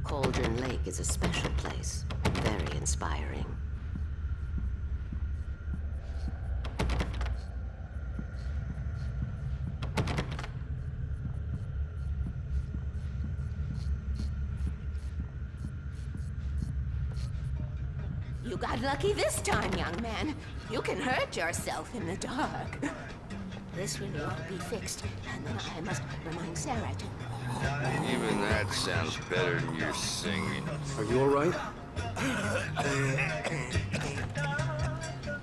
Cauldron Lake is a special place. Very inspiring. You got lucky this time, young man. You can hurt yourself in the dark. This will all be fixed, and then I must remind Sarah to... Even that sounds better than your singing. Are you all right?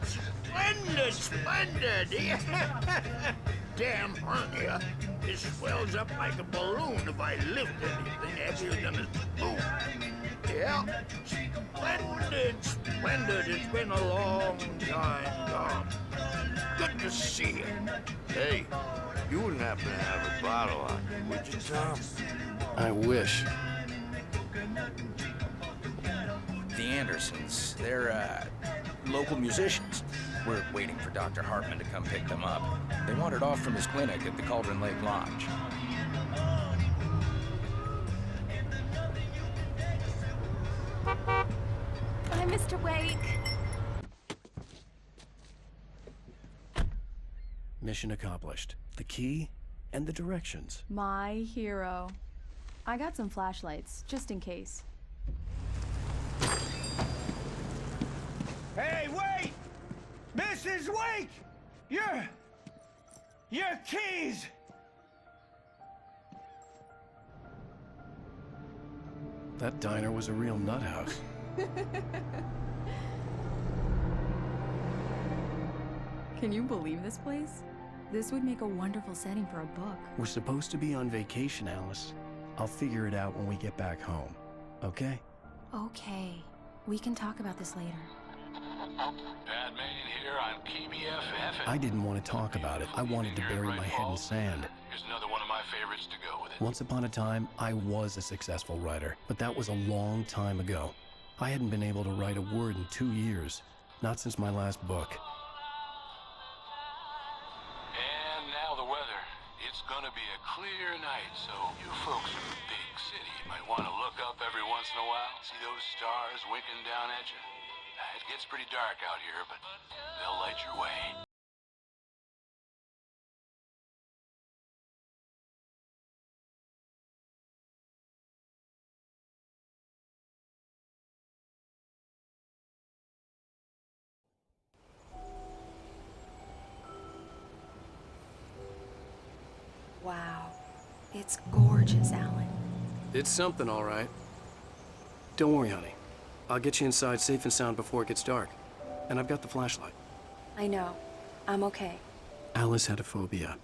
Splendid, splendid! Damn hernia. It swells up like a balloon if I lift anything heavier than a spoon. Yeah, splendid, splendid. It's been a long time gone. Good to see you. Hey, you wouldn't happen to have a bottle on you, would you, Tom? I wish. The Andersons, they're, local musicians. We're waiting for Dr. Hartman to come pick them up. They wandered off from his clinic at the Cauldron Lake Lodge. Hi, Mr. Wake. Mission accomplished. The key and the directions. My hero. I got some flashlights, just in case. Hey, wait! Mrs. Wake! Your keys! That diner was a real nut house. Can you believe this place? This would make a wonderful setting for a book. We're supposed to be on vacation, Alice. I'll figure it out when we get back home. Okay? Okay. We can talk about this later. Batman here on KBFF. I didn't want to talk about it. I wanted to bury my head in sand. Here's another one of my favorites to go with it. Once upon a time, I was a successful writer, but that was a long time ago. I hadn't been able to write a word in 2 years. Not since my last book. And now the weather. It's gonna be a clear night, so you folks in the big city might want to look up every once in a while. See those stars winking down at you? It gets pretty dark out here, but they'll light your way. Wow. It's gorgeous, Alan. It's something, all right. Don't worry, honey. I'll get you inside safe and sound before it gets dark. And I've got the flashlight. I know. I'm okay. Alice had a phobia.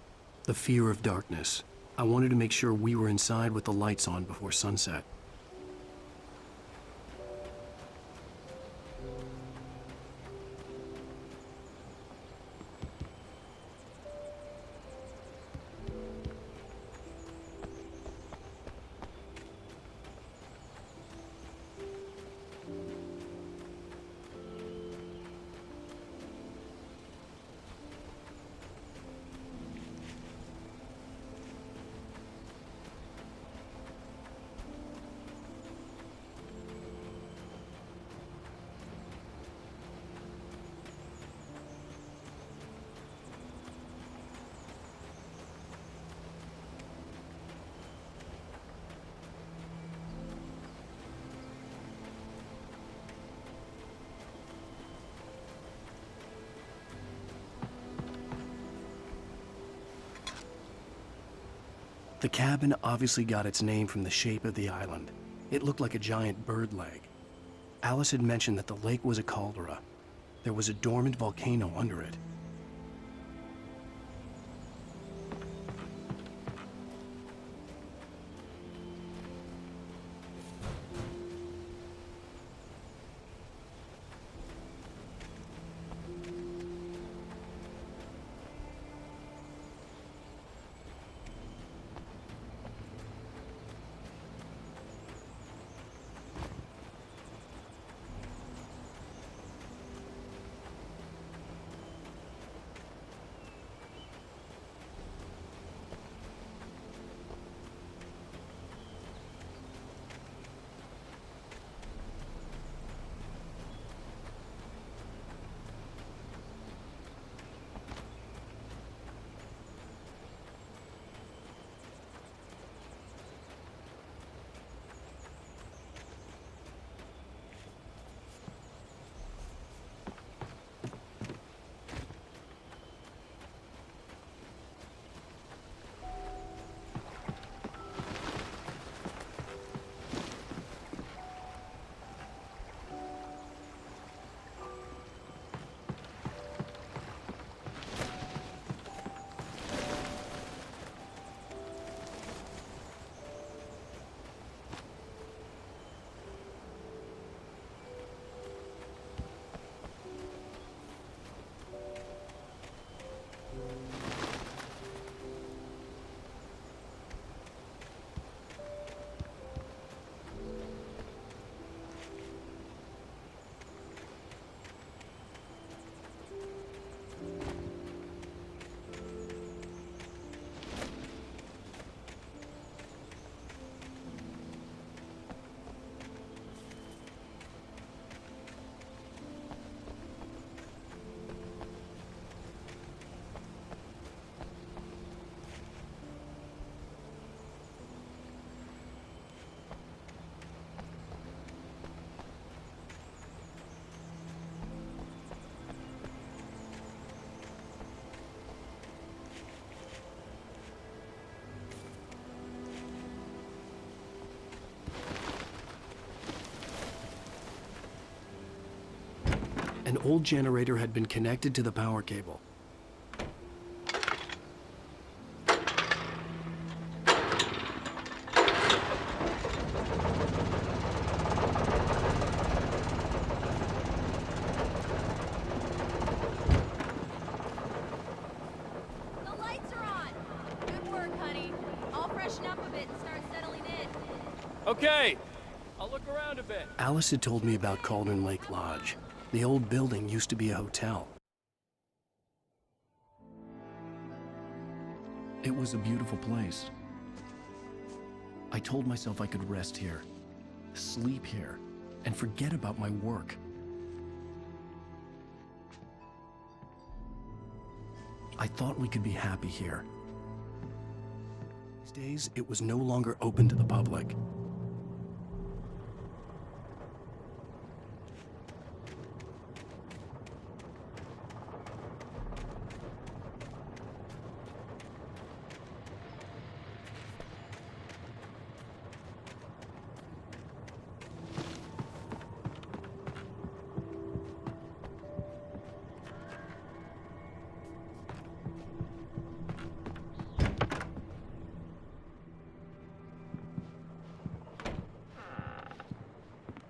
The fear of darkness. I wanted to make sure we were inside with the lights on before sunset. The cabin obviously got its name from the shape of the island. It looked like a giant bird leg. Alice had mentioned that the lake was a caldera. There was a dormant volcano under it. old generator had been connected to the power cable. The lights are on! Good work, honey. I'll freshen up a bit and start settling in. Okay, I'll look around a bit. Alice had told me about Cauldron Lake Lodge. The old building used to be a hotel. It was a beautiful place. I told myself I could rest here, sleep here, and forget about my work. I thought we could be happy here. These days, it was no longer open to the public.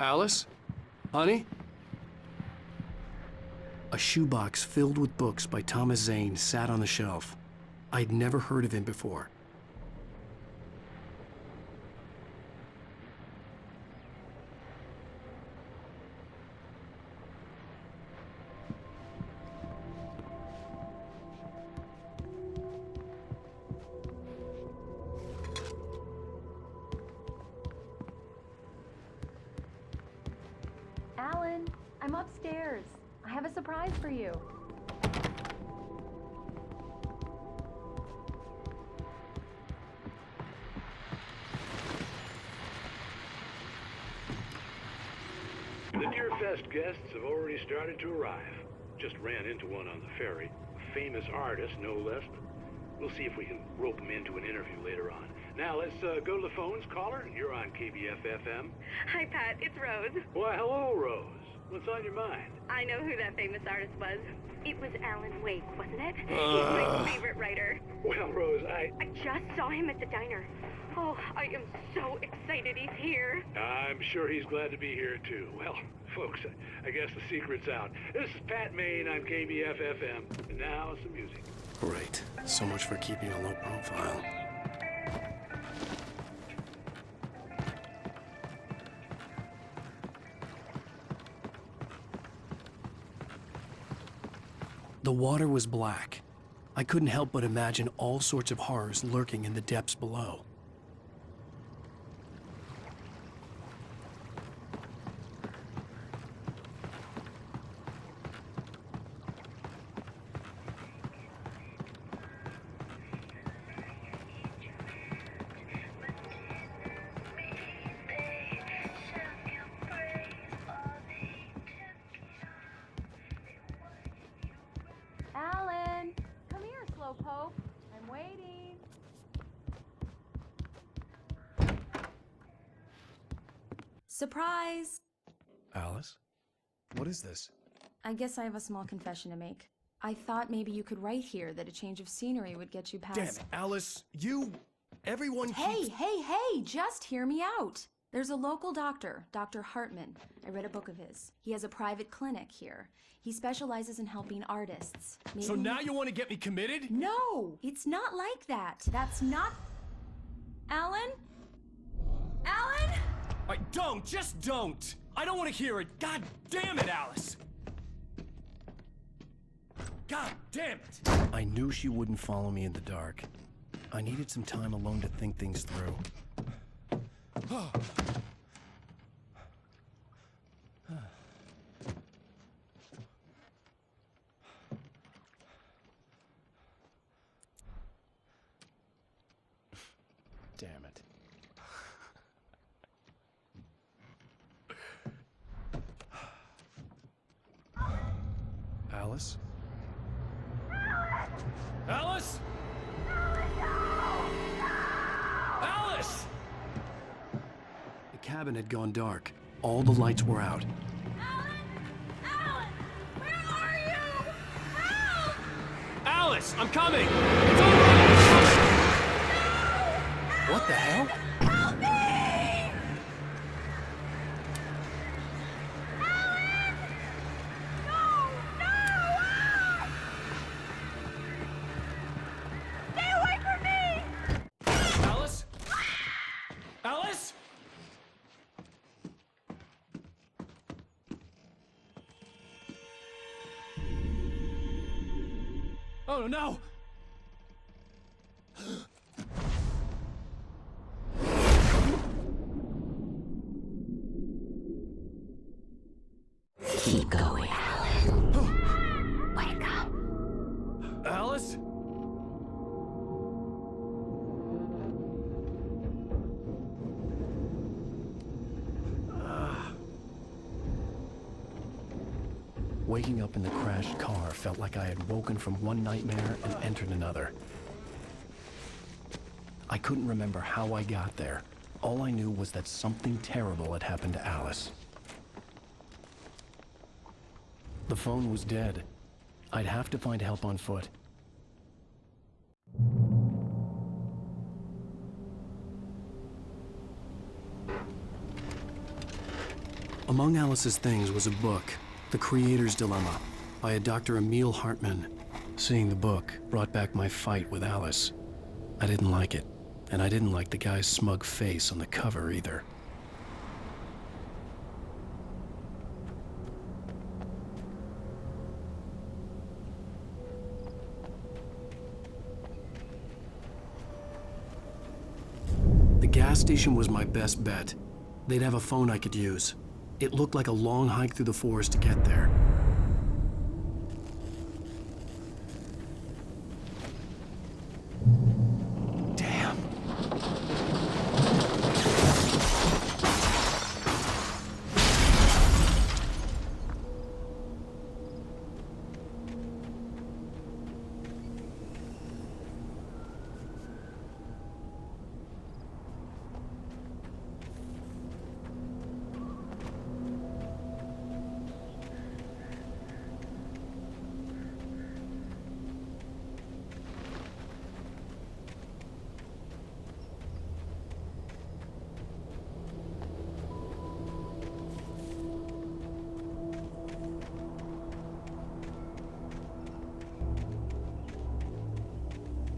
Alice? Honey? A shoebox filled with books by Thomas Zane sat on the shelf. I'd never heard of him before. Alan, I'm upstairs. I have a surprise for you. The Deerfest guests have already started to arrive. Just ran into one on the ferry. A famous artist, no less. We'll see if we can rope him into an interview later on. Now, let's go to the phones. Caller, you're on KBF-FM. Hi, Pat. It's Rose. Why, hello, Rose. What's on your mind? I know who that famous artist was. It was Alan Wake, wasn't it? He's my favorite writer. Well, Rose, I just saw him at the diner. Oh, I am so excited he's here. I'm sure he's glad to be here, too. Well, folks, I guess the secret's out. This is Pat Maine on KBF-FM. And now, some music. Great. So much for keeping a low profile. The water was black. I couldn't help but imagine all sorts of horrors lurking in the depths below. Alan, come here, Slowpoke. I'm waiting. Surprise! Alice? What is this? I guess I have a small confession to make. I thought maybe you could write here that a change of scenery would get you past... Damn it, Alice. Everyone Hey, keeps... hey, just hear me out. There's a local doctor, Dr. Hartman. I read a book of his. He has a private clinic here. He specializes in helping artists. Maybe... So now you want to get me committed? No, it's not like that. That's not... Alan? Alan? Just don't! I don't want to hear it! God damn it, Alice! God damn it! I knew she wouldn't follow me in the dark. I needed some time alone to think things through. Damn it. Alice? Alice? Alice! The cabin had gone dark. All the lights were out. Alan! Alan! Where Alice, I'm coming! It's all right, I'm coming! What the hell? Help me! Alice? Alice? Oh no! Keep going, Alan. Wake up. Alice? Waking up in the crashed car felt like I had woken from one nightmare and entered another. I couldn't remember how I got there. All I knew was that something terrible had happened to Alice. The phone was dead. I'd have to find help on foot. Among Alice's things was a book, The Creator's Dilemma, by a Dr. Emil Hartman. Seeing the book brought back my fight with Alice. I didn't like it, and I didn't like the guy's smug face on the cover either. The gas station was my best bet. They'd have a phone I could use. It looked like a long hike through the forest to get there. Damn.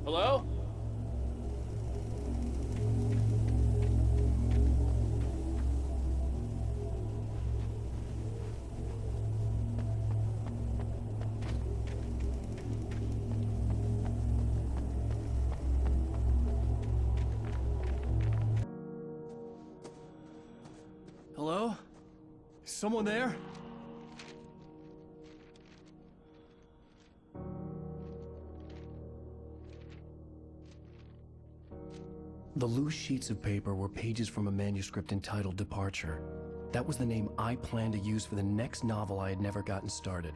Hello? Hello? Is someone there? The loose sheets of paper were pages from a manuscript entitled Departure. That was the name I planned to use for the next novel I had never gotten started.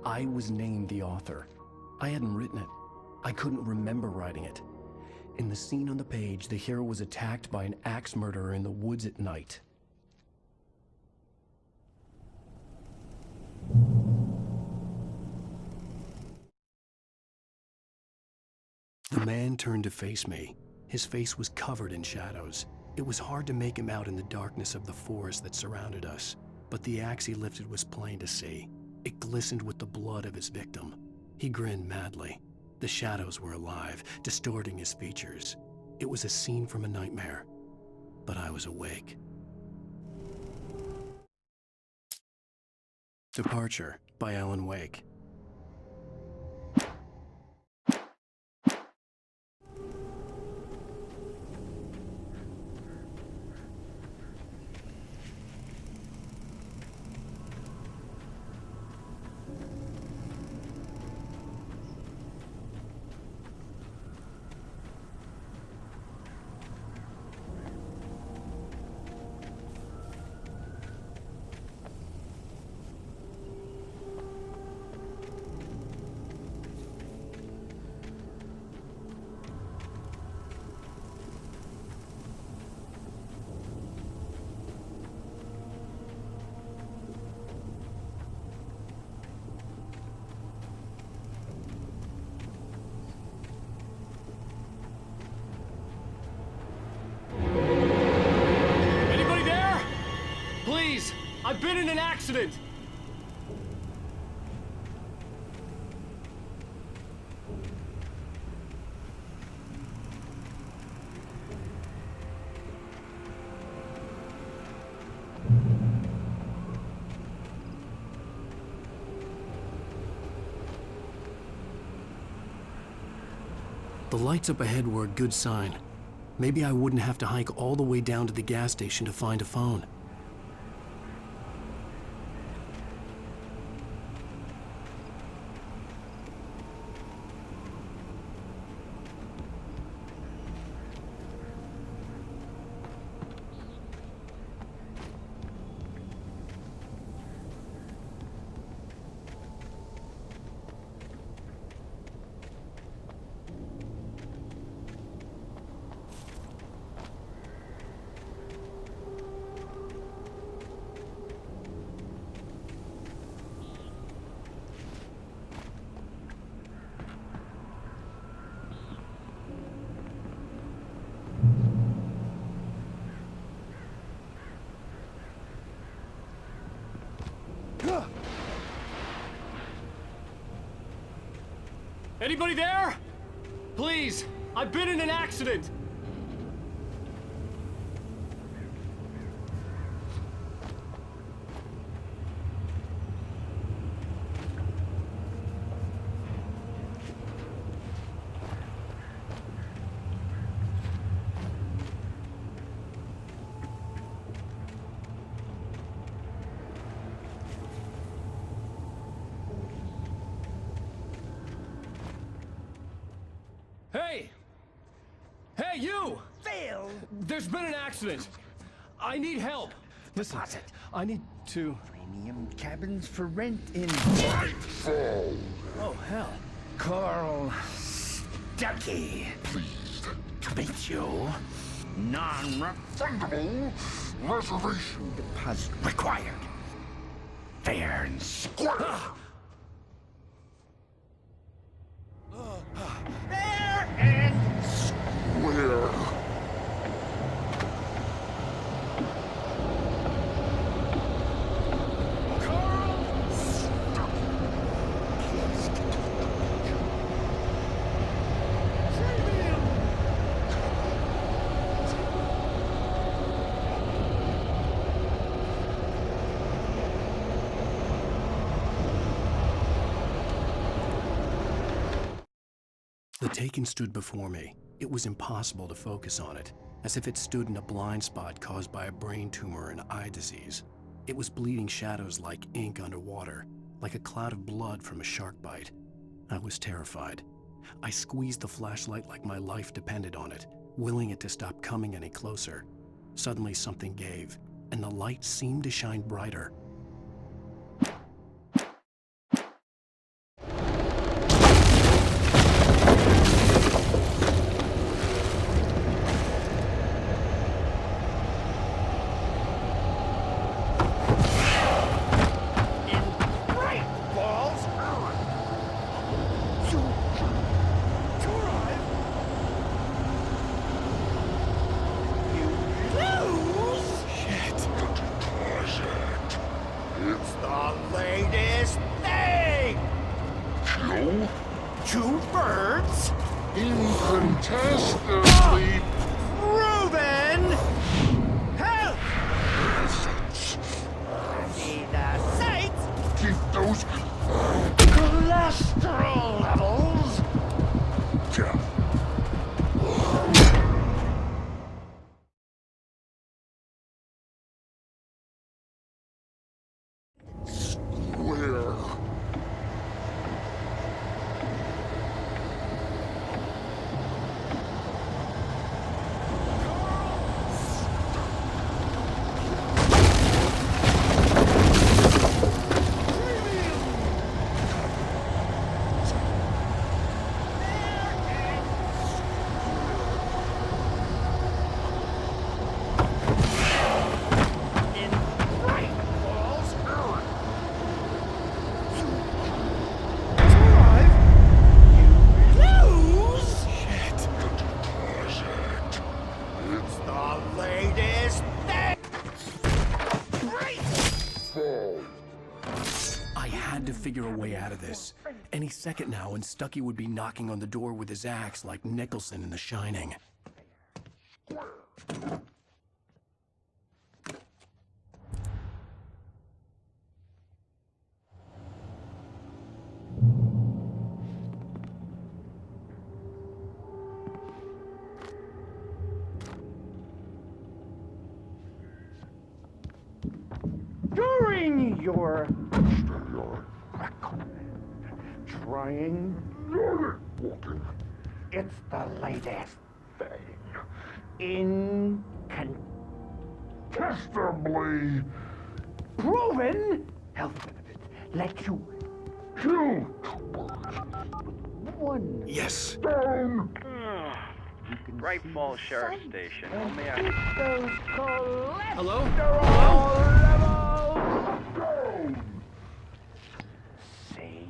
I was named the author. I hadn't written it. I couldn't remember writing it. In the scene on the page, the hero was attacked by an axe murderer in the woods at night. The man turned to face me. His face was covered in shadows. It was hard to make him out in the darkness of the forest that surrounded us, but the axe he lifted was plain to see. It glistened with the blood of his victim. He grinned madly. The shadows were alive, distorting his features. It was a scene from a nightmare, but I was awake. Departure by Alan Wake. I've been in an accident! The lights up ahead were a good sign. Maybe I wouldn't have to hike all the way down to the gas station to find a phone. Anybody there? Please, I've been in an accident! Hey! Hey, you! Phil! There's been an accident. I need help. Listen, Deposit. I need to... Premium cabins for rent in Nightfall. Oh, hell. Carl Stuckey. Pleased To meet you. Non-refundable reservation deposit required. Fair and square. Fair and where The Taken stood before me. It was impossible to focus on it, as if it stood in a blind spot caused by a brain tumor and eye disease. It was bleeding shadows like ink underwater, like a cloud of blood from a shark bite. I was terrified. I squeezed the flashlight like my life depended on it, willing it to stop coming any closer. Suddenly something gave, and the light seemed to shine brighter. it's the latest thing! Joe Two birds, incontestably proven health! See the sights, keep those cholesterol levels. down. Square. to figure a way out of this. Any second now, and Stucky would be knocking on the door with his axe like Nicholson in The Shining. During your trying walking, it's the latest thing. Incontestably proven health benefits. Let you kill two birds with one Yes. stone. Bright Falls Sheriff Station. How may I... Those cholesterol Hello? levels down. See?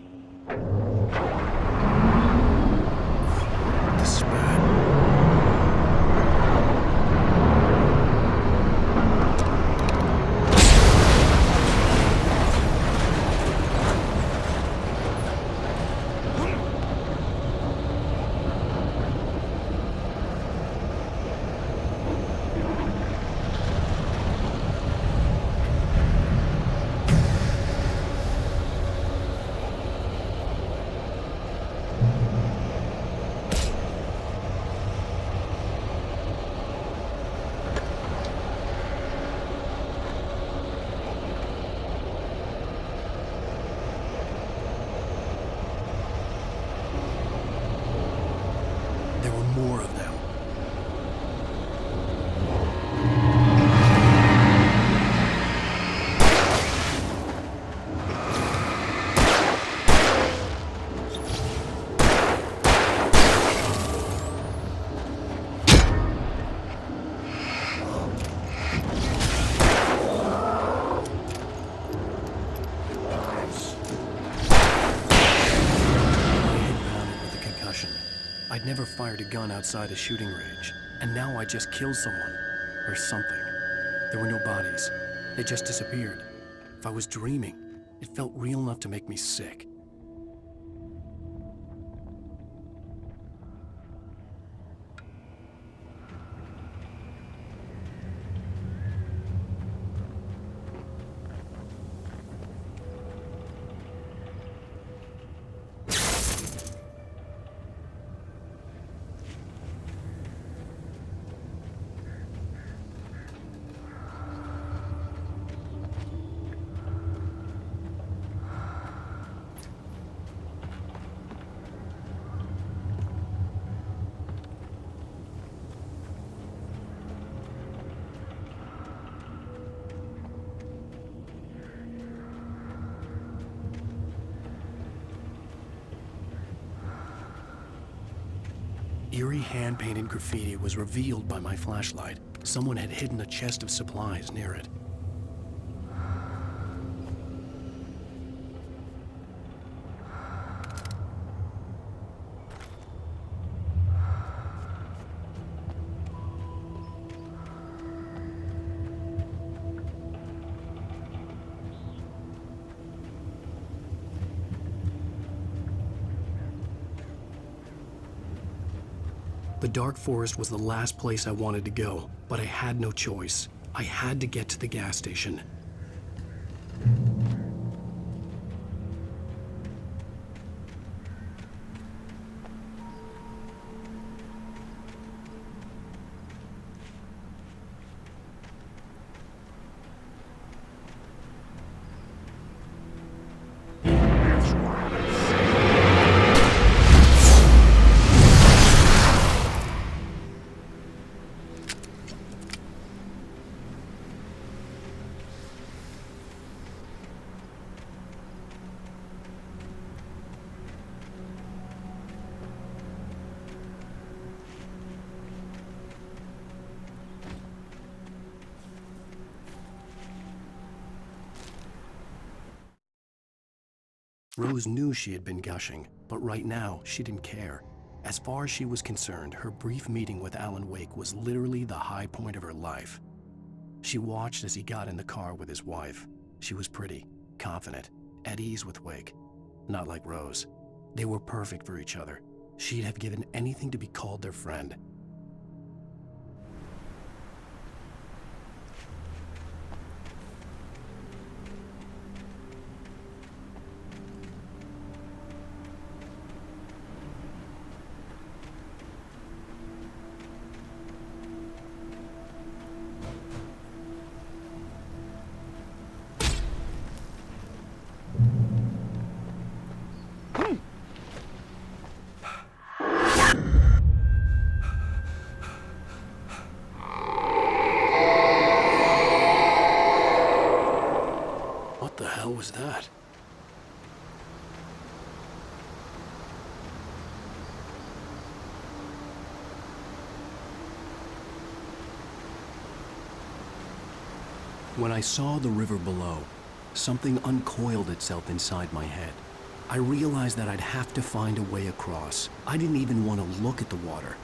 The spat. There were more of them. I'd never fired a gun outside a shooting range, and now I just killed someone. Or something. There were no bodies. They just disappeared. If I was dreaming, it felt real enough to make me sick. Eerie hand-painted graffiti was revealed by my flashlight. Someone had hidden a chest of supplies near it. The dark forest was the last place I wanted to go, but I had no choice. I had to get to the gas station. Rose knew she had been gushing, but right now, she didn't care. As far as she was concerned, her brief meeting with Alan Wake was literally the high point of her life. She watched as he got in the car with his wife. She was pretty, confident, at ease with Wake. Not like Rose. They were perfect for each other. She'd have given anything to be called their friend. What the hell was that? When I saw the river below, something uncoiled itself inside my head. I realized that I'd have to find a way across. I didn't even want to look at the water.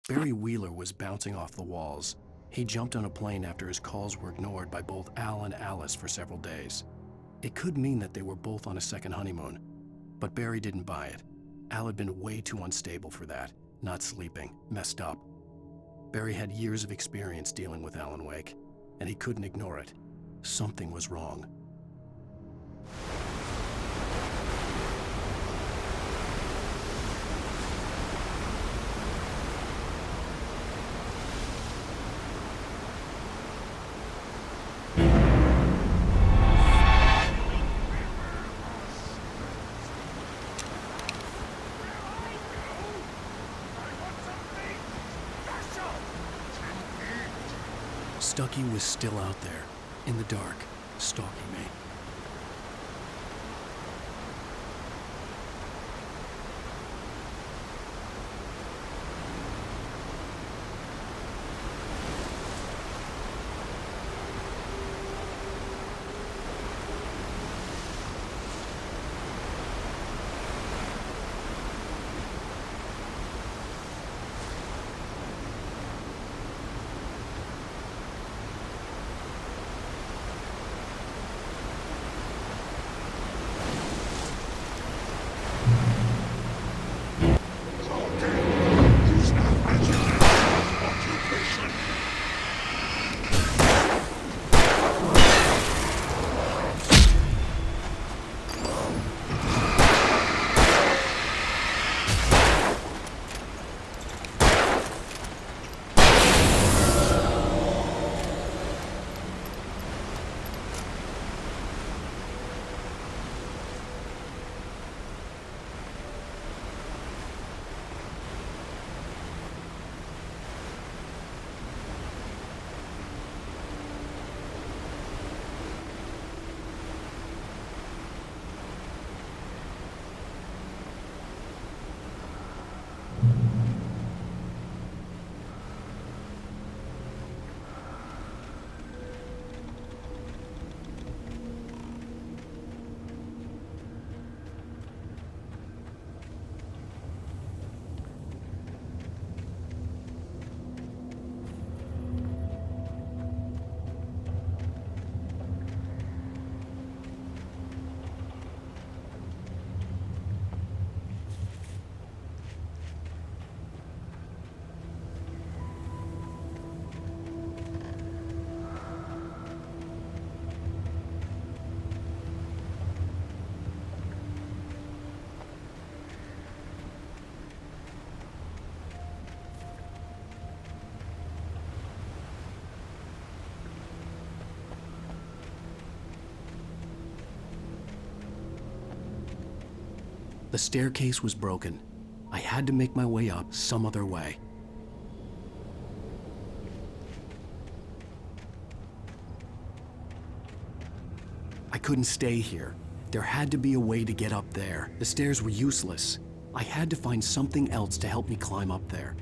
Barry Wheeler was bouncing off the walls. He jumped on a plane after his calls were ignored by both Al and Alice for several days. It could mean that they were both on a second honeymoon, but Barry didn't buy it. Al had been way too unstable for that, not sleeping, messed up. Barry had years of experience dealing with Alan Wake, and he couldn't ignore it. Something was wrong. Stucky was still out there, in the dark, stalking me. The staircase was broken. I had to make my way up some other way. I couldn't stay here. There had to be a way to get up there. The stairs were useless. I had to find something else to help me climb up there.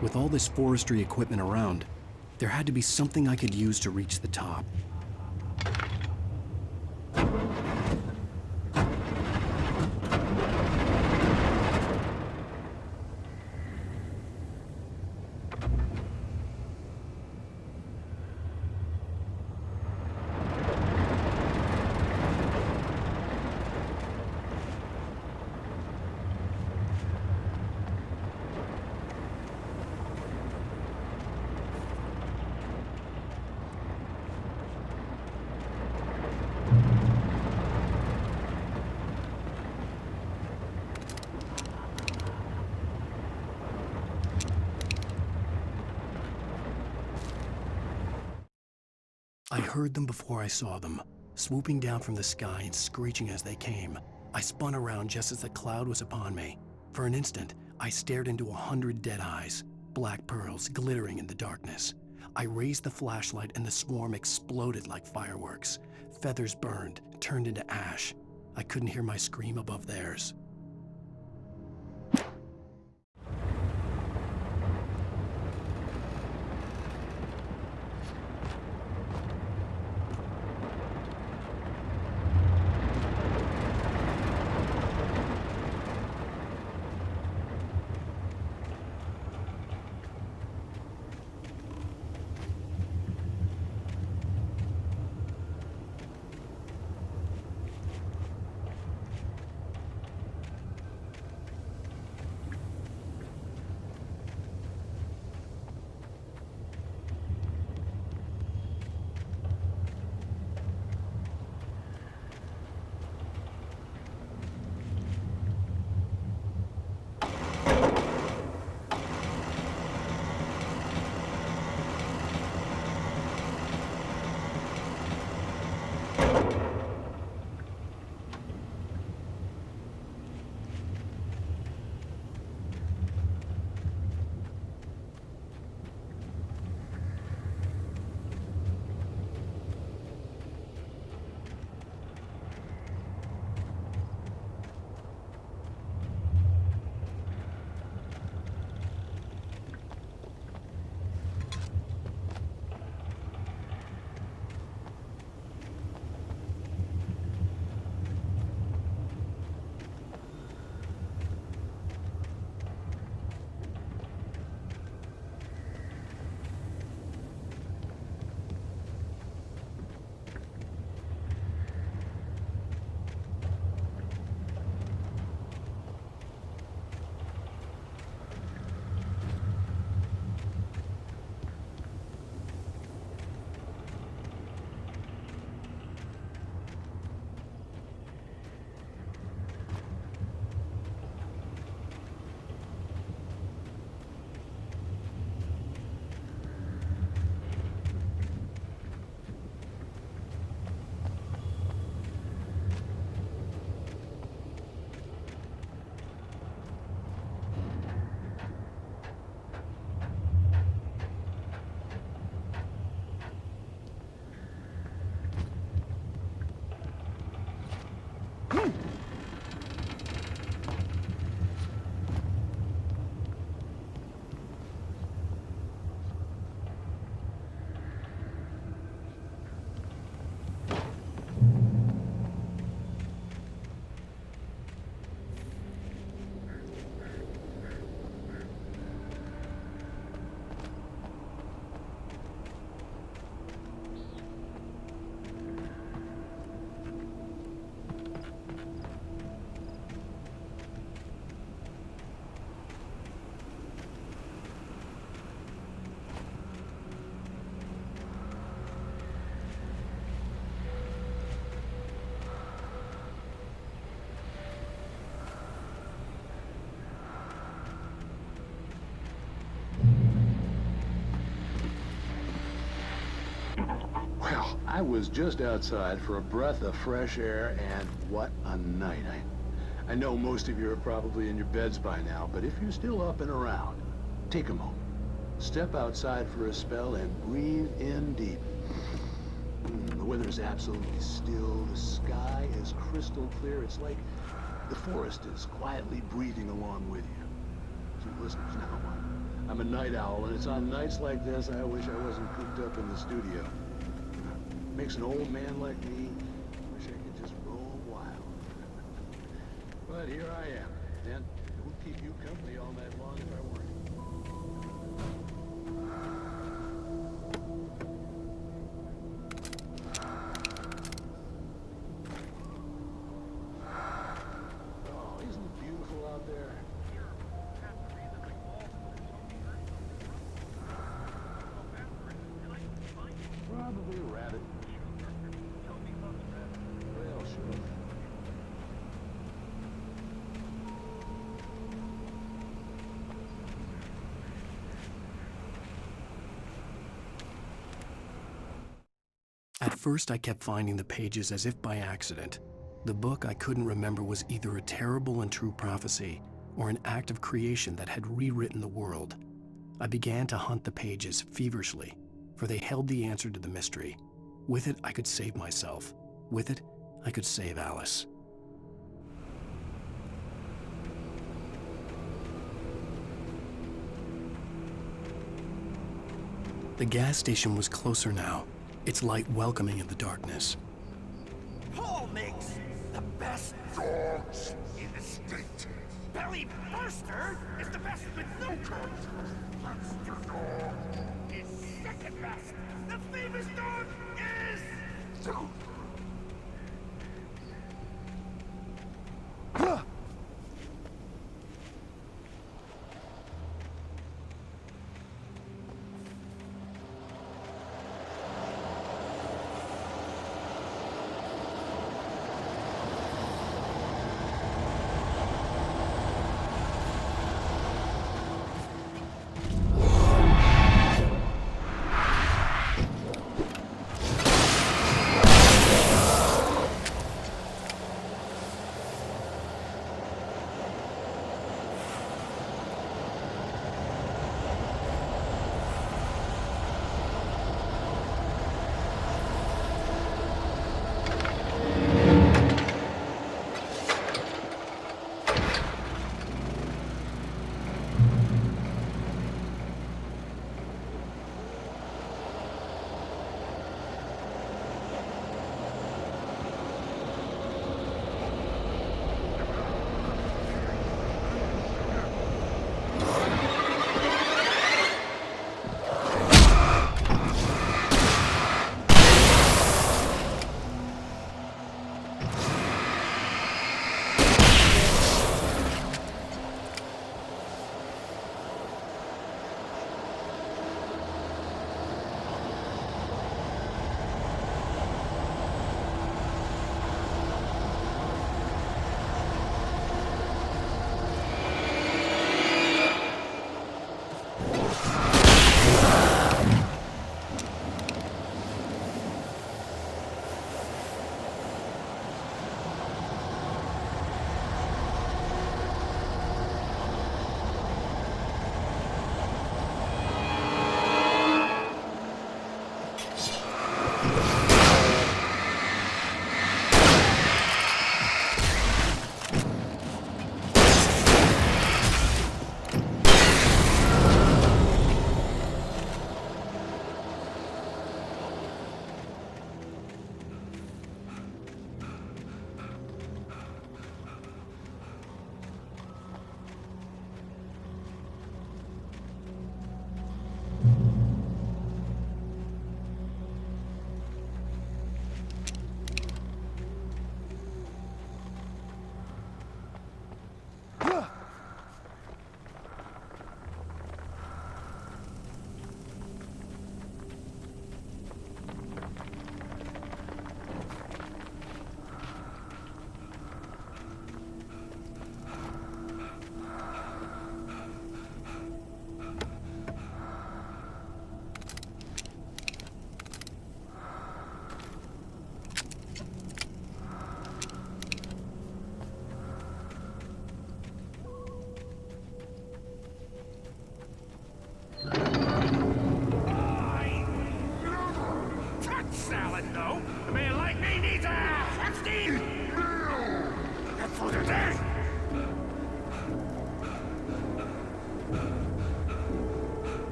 With all this forestry equipment around, there had to be something I could use to reach the top. I heard them before I saw them, swooping down from the sky and screeching as they came. I spun around just as the cloud was upon me. For an instant, I stared into 100 dead eyes, black pearls glittering in the darkness. I raised the flashlight and the swarm exploded like fireworks. Feathers burned, turned into ash. I couldn't hear my scream above theirs. I was just outside for a breath of fresh air, and what a night. I know most of you are probably in your beds by now, but if you're still up and around, take a moment. Step outside for a spell and breathe in deep. The weather's absolutely still. The sky is crystal clear. It's like the forest is quietly breathing along with you. So listeners, now, I'm a night owl, and it's on nights like this I wish I wasn't cooped up in the studio. Makes an old man like me wish I could just roam wild. But here I am, and it would keep you company all night long if I weren't. Oh, isn't it beautiful out there? Probably a rabbit. Well, sure. At first, I kept finding the pages as if by accident. The book I couldn't remember was either a terrible and true prophecy or an act of creation that had rewritten the world. I began to hunt the pages feverishly, for they held the answer to the mystery. With it, I could save myself. With it, I could save Alice. The gas station was closer now, its light welcoming in the darkness. Paul makes the best dogs in the state. Belly Burster is the best with no coat. Monster Dog is second best. The famous dog is...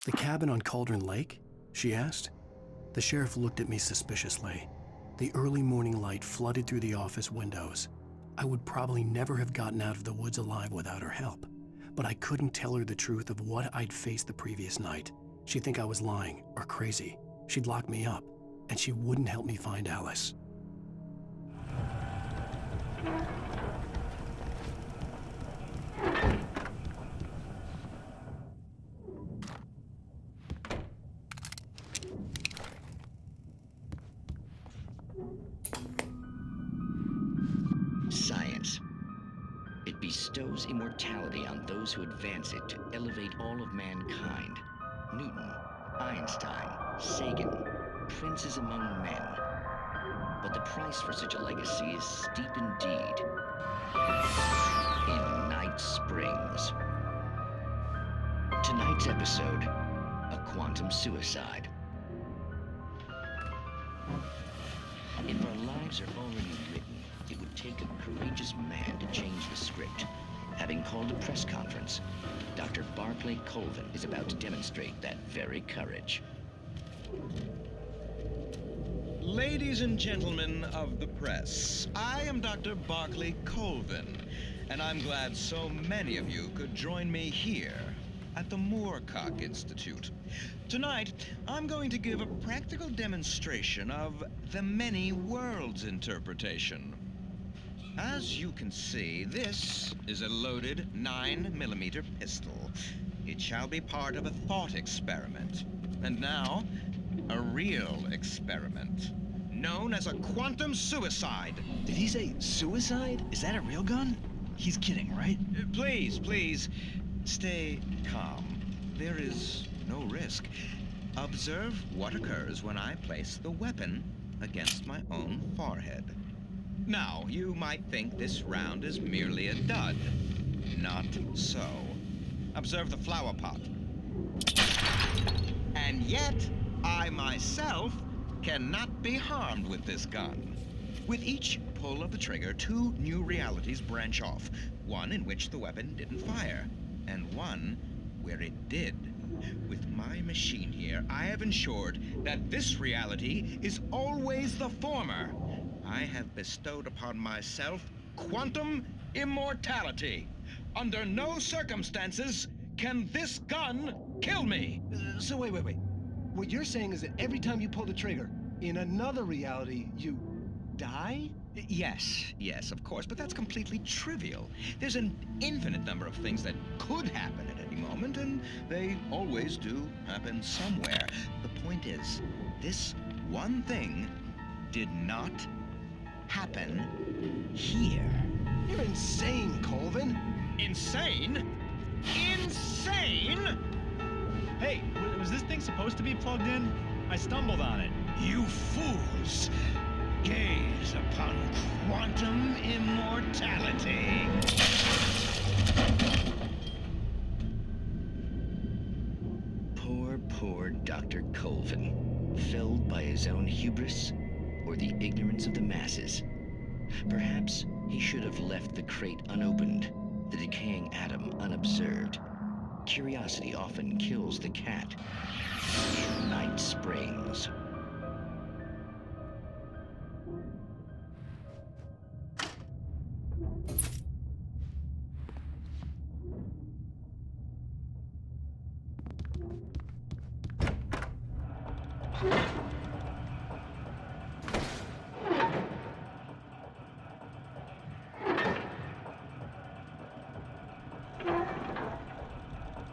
The cabin on Cauldron Lake? She asked. The sheriff looked at me suspiciously. The early morning light flooded through the office windows. I would probably never have gotten out of the woods alive without her help, but I couldn't tell her the truth of what I'd faced the previous night. She'd think I was lying or crazy. She'd lock me up, and she wouldn't help me find Alice. Science. It bestows immortality on those who advance it to elevate all of mankind. Newton, Einstein, Sagan, princes among men. But the price for such a legacy is steep indeed. In Night Springs. Tonight's episode, a quantum suicide. If our lives are already written, it would take a courageous man to change the script. Having called a press conference, Dr. Barclay Colvin is about to demonstrate that very courage. Ladies and gentlemen of the press, I am Dr. Barclay Colvin, and I'm glad so many of you could join me here at the Moorcock Institute. Tonight, I'm going to give a practical demonstration of the many worlds interpretation. As you can see, this is a loaded 9mm pistol. It shall be part of a thought experiment. And now, a real experiment, known as a quantum suicide. Did he say suicide? Is that a real gun? He's kidding, right? Please, stay calm. There is no risk. Observe what occurs when I place the weapon against my own forehead. Now, you might think this round is merely a dud. Not so. Observe the flower pot. And yet, I myself cannot be harmed with this gun. With each pull of the trigger, two new realities branch off. One in which the weapon didn't fire, and one where it did. With my machine here, I have ensured that this reality is always the former. I have bestowed upon myself quantum immortality. Under no circumstances can this gun kill me. So wait. What you're saying is that every time you pull the trigger, in another reality, you die? Yes, of course, but that's completely trivial. There's an infinite number of things that could happen at any moment, and they always do happen somewhere. The point is, this one thing did not happen here. You're insane, Colvin. Insane? Insane? Hey, was this thing supposed to be plugged in? I stumbled on it. You fools! Gaze upon quantum immortality. Poor Dr. Colvin, felled by his own hubris or the ignorance of the masses. Perhaps he should have left the crate unopened, the decaying atom unobserved. Curiosity often kills the cat. In Night Springs.